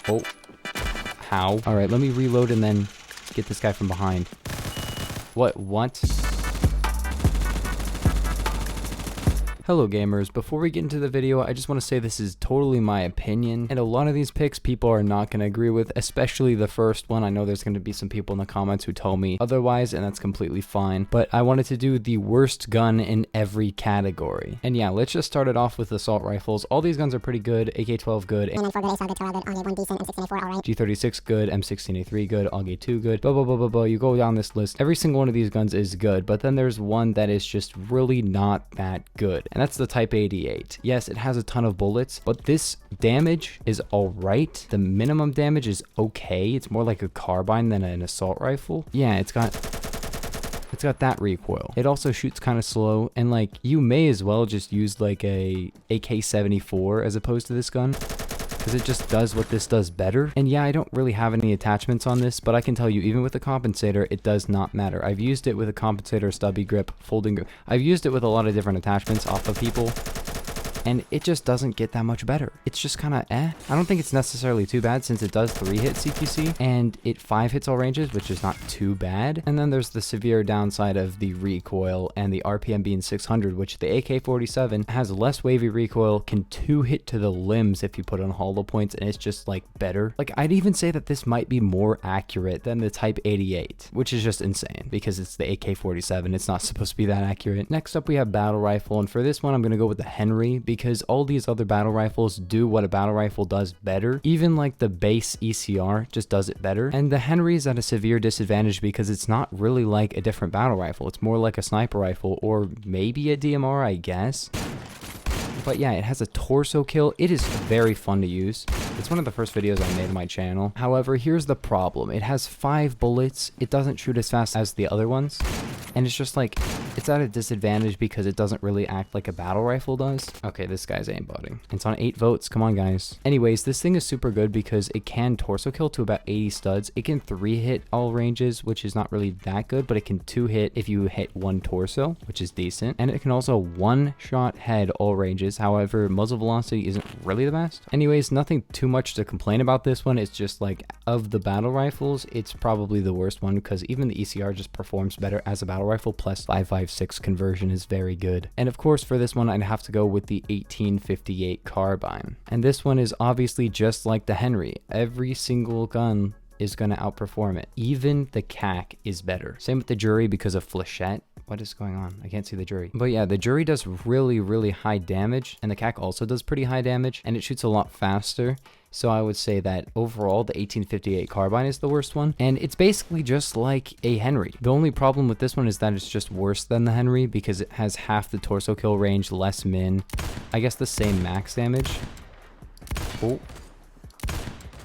Oh, how? All right, let me reload and then get this guy from behind. What? Hello gamers, before we get into the video, I just want to say this is totally my opinion, and a lot of these picks people are not going to agree with, especially the first one. I know there's going to be some people in the comments who tell me otherwise, and that's completely fine, but I wanted to do the worst gun in every category. And yeah, let's just start it off with assault rifles. All these guns are pretty good. AK-12 good, M4 good, ASR good, Toro good, AUG 1 decent, M16A4 alright, G36 good, M16A3 good, AUG 2 good, blah blah blah blah blah. You go down this list, every single one of these guns is good, but then there's one that is just really not that good. And that's the Type 88. Yes, it has a ton of bullets, but this damage is alright. The minimum damage is okay. It's more like a carbine than an assault rifle. Yeah, it's got that recoil. It also shoots kind of slow, and like you may as well just use like a AK-74 as opposed to this gun, because it just does what this does better. And yeah, I don't really have any attachments on this, but I can tell you, even with the compensator, it does not matter. I've used it with a compensator, stubby grip, folding grip. I've used it with a lot of different attachments off of people, and it just doesn't get that much better. It's just kind of I don't think it's necessarily too bad, since it does 3-hit CQC and it 5-hits all ranges, which is not too bad. And then there's the severe downside of the recoil and the RPM being 600, which the AK-47 has less wavy recoil, can 2-hit to the limbs if you put on hollow points, and it's just like better. Like I'd even say that this might be more accurate than the Type 88, which is just insane because it's the AK-47. It's not supposed to be that accurate. Next up we have battle rifle, and for this one I'm going to go with the Henry, because all these other battle rifles do what a battle rifle does better. Even like the base ECR just does it better. And the Henry is at a severe disadvantage because it's not really like a different battle rifle. It's more like a sniper rifle, or maybe a DMR, I guess. But yeah, it has a torso kill. It is very fun to use. It's one of the first videos I made on my channel. However, here's the problem. It has 5 bullets. It doesn't shoot as fast as the other ones. And it's just like, it's at a disadvantage because it doesn't really act like a battle rifle does. Okay, this guy's aimbotting. It's on 8 votes. Come on, guys. Anyways, this thing is super good because it can torso kill to about 80 studs. It can 3-hit all ranges, which is not really that good, but it can 2-hit if you hit 1 torso, which is decent. And it can also 1-shot head all ranges. However, muzzle velocity isn't really the best. Anyways, nothing too much to complain about this one. It's just like, of the battle rifles, it's probably the worst one because even the ECR just performs better as a battle rifle, plus 5.56 conversion is very good. And of course, for this one, I'd have to go with the 1858 Carbine. And this one is obviously just like the Henry. Every single gun is going to outperform it. Even the CAC is better. Same with the Jury because of Flechette. What is going on? I can't see the Jury. But yeah, the Jury does really, really high damage, and the CAC also does pretty high damage, and it shoots a lot faster. So I would say that overall, the 1858 Carbine is the worst one. And it's basically just like a Henry. The only problem with this one is that it's just worse than the Henry because it has half the torso kill range, less min. I guess the same max damage. Oh.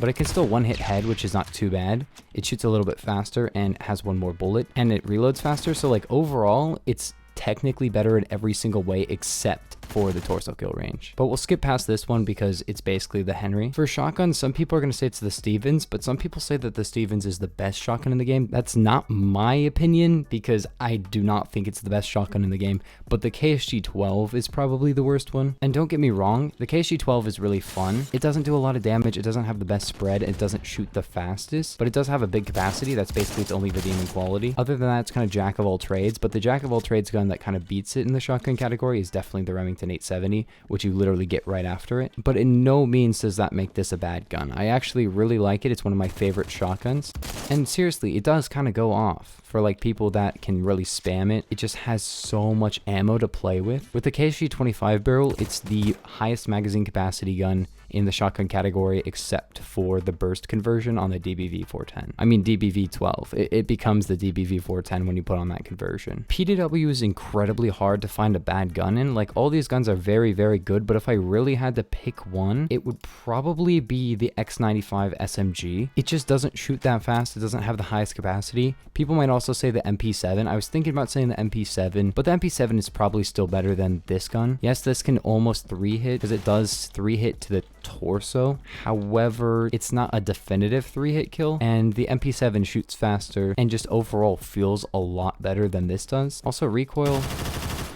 But it can still 1-hit head, which is not too bad. It shoots a little bit faster and has 1 more bullet, and it reloads faster. So like overall, it's technically better in every single way except for the torso kill range. But we'll skip past this one because it's basically the Henry. For shotguns, some people are going to say it's the Stevens, but some people say that the Stevens is the best shotgun in the game. That's not my opinion because I do not think it's the best shotgun in the game, but the KSG-12 is probably the worst one. And don't get me wrong, the KSG-12 is really fun. It doesn't do a lot of damage, it doesn't have the best spread, it doesn't shoot the fastest, but it does have a big capacity. That's basically its only redeeming quality. Other than that, it's kind of jack of all trades, but the jack of all trades gun that kind of beats it in the shotgun category is definitely the Remington 870, which you literally get right after it. But in no means does that make this a bad gun. I actually really like it. It's one of my favorite shotguns. And seriously, it does kind of go off. For like people that can really spam it, it just has so much ammo to play with. With the KSG-25 barrel, it's the highest magazine capacity gun in the shotgun category except for the burst conversion on the DBV-410. I mean DBV-12. It becomes the DBV-410 when you put on that conversion. PDW is incredibly hard to find a bad gun in. Like all these guns are very, very good, but if I really had to pick one, it would probably be the X95 SMG. It just doesn't shoot that fast. It doesn't have the highest capacity. People might also say the MP7. I was thinking about saying the MP7, but the MP7 is probably still better than this gun. Yes, this can almost 3-hit because it does 3-hit to the torso. However, it's not a definitive 3-hit kill, and the MP7 shoots faster and just overall feels a lot better than this does. Also, recoil,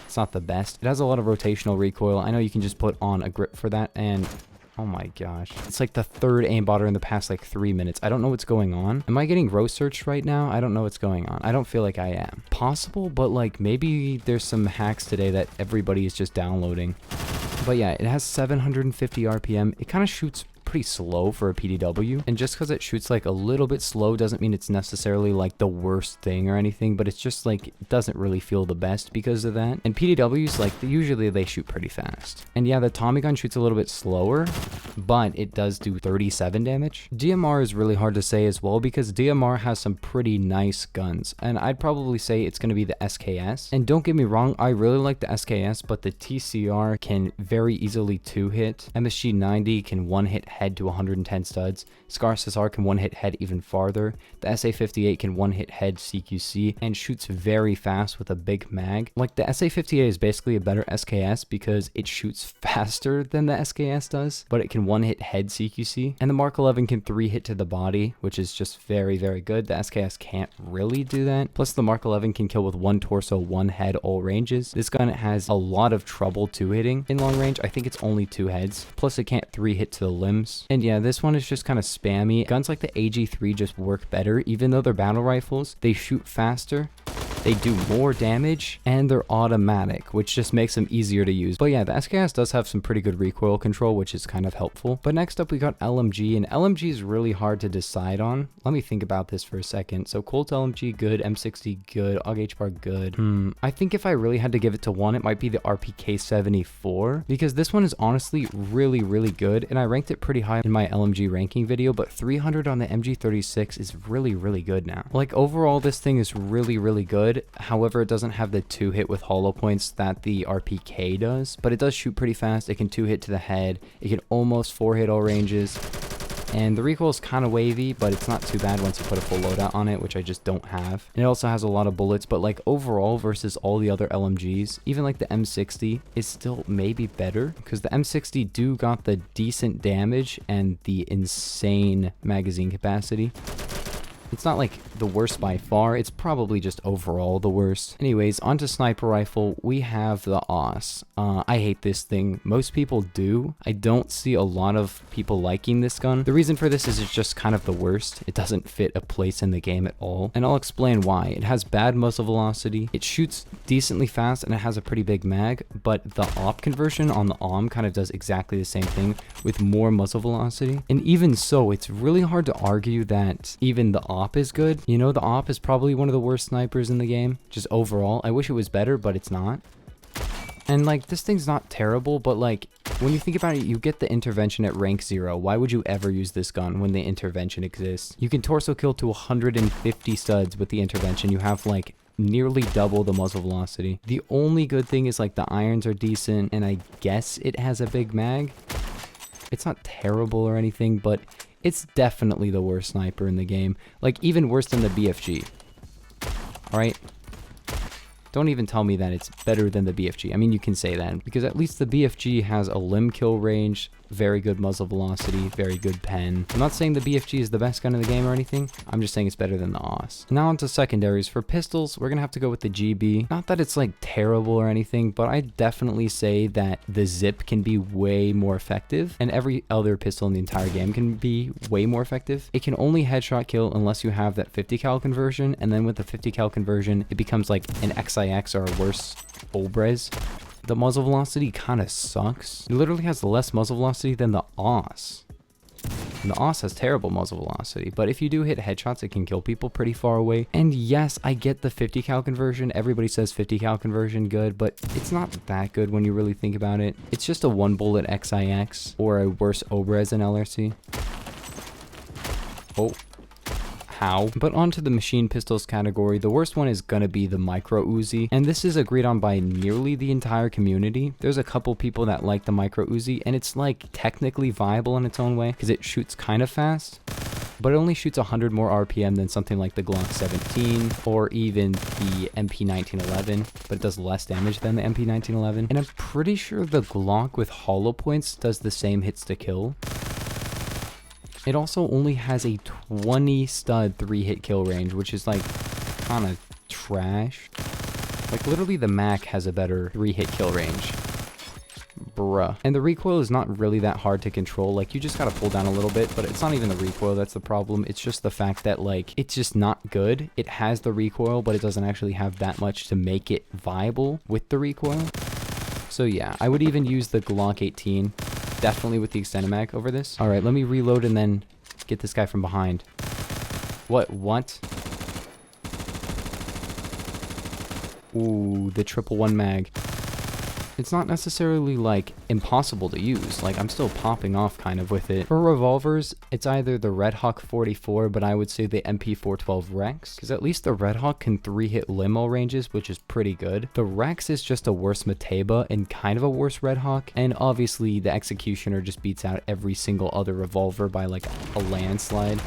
it's not the best. It has a lot of rotational recoil. I know you can just put on a grip for that, and Oh my gosh. It's like the third aimbotter in the past like 3 minutes. I don't know what's going on. Am I getting row searched right now? I don't know what's going on. I don't feel like I am. Possible, but like maybe there's some hacks today that everybody is just downloading. But yeah, it has 750 RPM. It kind of shoots pretty slow for a PDW, and just because it shoots like a little bit slow doesn't mean it's necessarily like the worst thing or anything, but it's just like it doesn't really feel the best because of that. And PDWs, like usually they shoot pretty fast. And yeah, the Tommy gun shoots a little bit slower, but it does do 37 damage. DMR is really hard to say as well because DMR has some pretty nice guns, and I'd probably say it's going to be the SKS. And don't get me wrong, I really like the SKS, but the TCR can very easily 2-hit. MSG 90 can 1-hit head to 110 studs. Scar SSR can 1-hit head even farther. The SA58 can 1-hit head CQC and shoots very fast with a big mag. Like the SA58 is basically a better SKS because it shoots faster than the SKS does, but it can 1-hit head CQC. And the Mark 11 can 3-hit to the body, which is just very, very good. The SKS can't really do that. Plus the Mark 11 can kill with 1 torso, 1 head, all ranges. This gun has a lot of trouble 2-hitting in long range. I think it's only 2 heads. Plus it can't 3-hit to the limbs. And yeah, this one is just kind of spammy. Guns like the AG3 just work better. Even though they're battle rifles, they shoot faster, they do more damage, and they're automatic, which just makes them easier to use. But yeah, the SKS does have some pretty good recoil control, which is kind of helpful. But next up, we got LMG, and LMG is really hard to decide on. Let me think about this for a second. So Colt LMG, good. M60, good. AUG H-bar, good. I think if I really had to give it to one, it might be the RPK 74, because this one is honestly really, really good, and I ranked it pretty high in my LMG ranking video, but 300 on the MG36 is really, really good now. Like, overall, this thing is really, really good. However, it doesn't have the 2-hit with hollow points that the RPK does, but it does shoot pretty fast. It can 2-hit to the head. It can almost 4-hit all ranges. And the recoil is kind of wavy, but it's not too bad once you put a full loadout on it, which I just don't have. And it also has a lot of bullets, but like overall versus all the other LMGs, even like the M60 is still maybe better because the M60 do got the decent damage and the insane magazine capacity. It's not like the worst by far, it's probably just overall the worst. Anyways, onto sniper rifle, we have the AUS. I hate this thing. Most people do. I don't see a lot of people liking this gun. The reason for this is it's just kind of the worst. It doesn't fit a place in the game at all. And I'll explain why. It has bad muzzle velocity, it shoots decently fast, and it has a pretty big mag, but the op conversion on the AUM kind of does exactly the same thing with more muzzle velocity. And even so, it's really hard to argue that even the op is good. You know, the op is probably one of the worst snipers in the game, just overall. I wish it was better, but it's not. And like, this thing's not terrible, but like, when you think about it, you get the intervention at rank 0. Why would you ever use this gun when the intervention exists? You can torso kill to 150 studs with the intervention. You have like nearly double the muzzle velocity. The only good thing is like the irons are decent, and I guess it has a big mag. It's not terrible or anything, but it's definitely the worst sniper in the game. Like, even worse than the BFG. Alright? Don't even tell me that it's better than the BFG. I mean, you can say that, because at least the BFG has a limb kill range, very good muzzle velocity, very good pen. I'm not saying the BFG is the best gun in the game or anything. I'm just saying it's better than the AUS. Now onto secondaries. For pistols, we're gonna have to go with the GB. Not that it's like terrible or anything, but I definitely say that the Zip can be way more effective, and every other pistol in the entire game can be way more effective. It can only headshot kill unless you have that 50 cal conversion, and then with the 50 cal conversion, it becomes like an XIX or a worse Obrez. The muzzle velocity kind of sucks. It literally has less muzzle velocity than the AUS. And the AUS has terrible muzzle velocity, but if you do hit headshots, it can kill people pretty far away. And yes, I get the 50 cal conversion. Everybody says 50 cal conversion good, but it's not that good when you really think about it. It's just a 1-bullet XIX or a worse Obrez in LRC. Oh. How? But onto the machine pistols category, the worst one is gonna be the micro Uzi, and this is agreed on by nearly the entire community. There's a couple people that like the micro Uzi, and it's like technically viable in its own way because it shoots kind of fast, but it only shoots 100 more RPM than something like the Glock 17 or even the MP 1911, but it does less damage than the MP 1911. And I'm pretty sure the Glock with hollow points does the same hits to kill. It also only has a 20 stud 3-hit kill range, which is like kind of trash. Like literally the Mac has a better 3-hit kill range. Bruh. And the recoil is not really that hard to control. Like, you just gotta pull down a little bit, but it's not even the recoil that's the problem. It's just the fact that, like, it's just not good. It has the recoil, but it doesn't actually have that much to make it viable with the recoil. So yeah, I would even use the Glock 18, definitely with the extended mag over this. All right, let me reload and then get this guy from behind. What? Ooh, the 111 mag. It's not necessarily, like, impossible to use. Like, I'm still popping off kind of with it. For revolvers, it's either the Red Hawk 44, but I would say the MP412 Rex, because at least the Red Hawk can 3-hit limo ranges, which is pretty good. The Rex is just a worse Mateba and kind of a worse Red Hawk, and obviously the Executioner just beats out every single other revolver by, like, a landslide,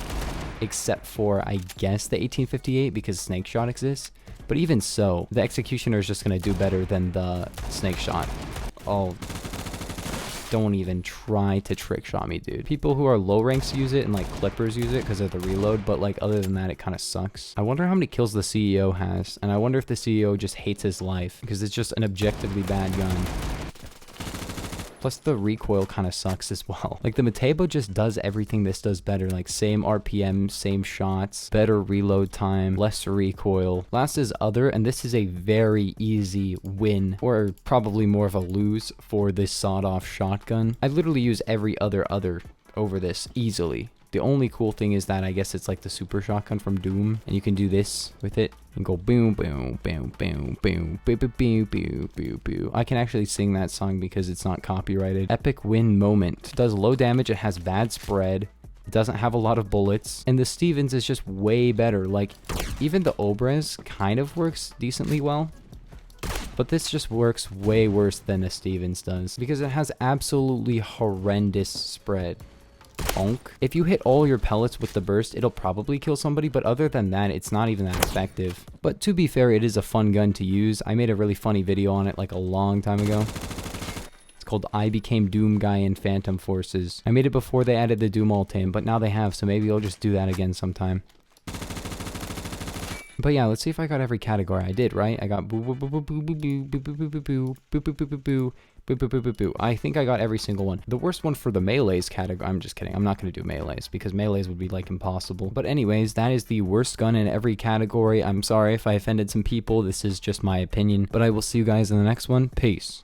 except for, I guess, the 1858, because Snake Shot exists. But even so, the Executioner is just going to do better than the Snake Shot. Oh, don't even try to trick shot me, dude. People who are low ranks use it, and like Clippers use it because of the reload, but like other than that, it kind of sucks. I wonder how many kills the CEO has, and I wonder if the CEO just hates his life because it's just an objectively bad gun. Plus the recoil kind of sucks as well. Like the Mateba just does everything this does better, like same RPM, same shots, better reload time, less recoil. Last is other, and this is a very easy win, or probably more of a lose for this sawed-off shotgun. I literally use every other over this easily. The only cool thing is that I guess it's like the super shotgun from Doom, and you can do this with it and go boom, boom, boom, boom, boom, boom, boom, boom, boom, boom, boom. I can actually sing that song because it's not copyrighted. Epic win moment. It does low damage, it has bad spread, it doesn't have a lot of bullets, and the Stevens is just way better. Like, even the Obras kind of works decently well, but this just works way worse than the Stevens does because it has absolutely horrendous spread. Bonk. If you hit all your pellets with the burst, it'll probably kill somebody, but other than that, it's not even that effective. But to be fair, it is a fun gun to use. I made a really funny video on it like a long time ago. It's called I Became Doom Guy in Phantom Forces. I made it before they added the Doom Ultim, but now they have, so maybe I'll just do that again sometime. But yeah, let's see if I got every category. I did, right? I got boo boo boo boo boo boo boo boo boo boo boo boo boo boo boo boo boo. Boo, boo, boo, boo, boo. I think I got every single one. The worst one for the melees category. I'm just kidding. I'm not going to do melees because melees would be like impossible. But anyways, that is the worst gun in every category. I'm sorry if I offended some people. This is just my opinion. But I will see you guys in the next one. Peace.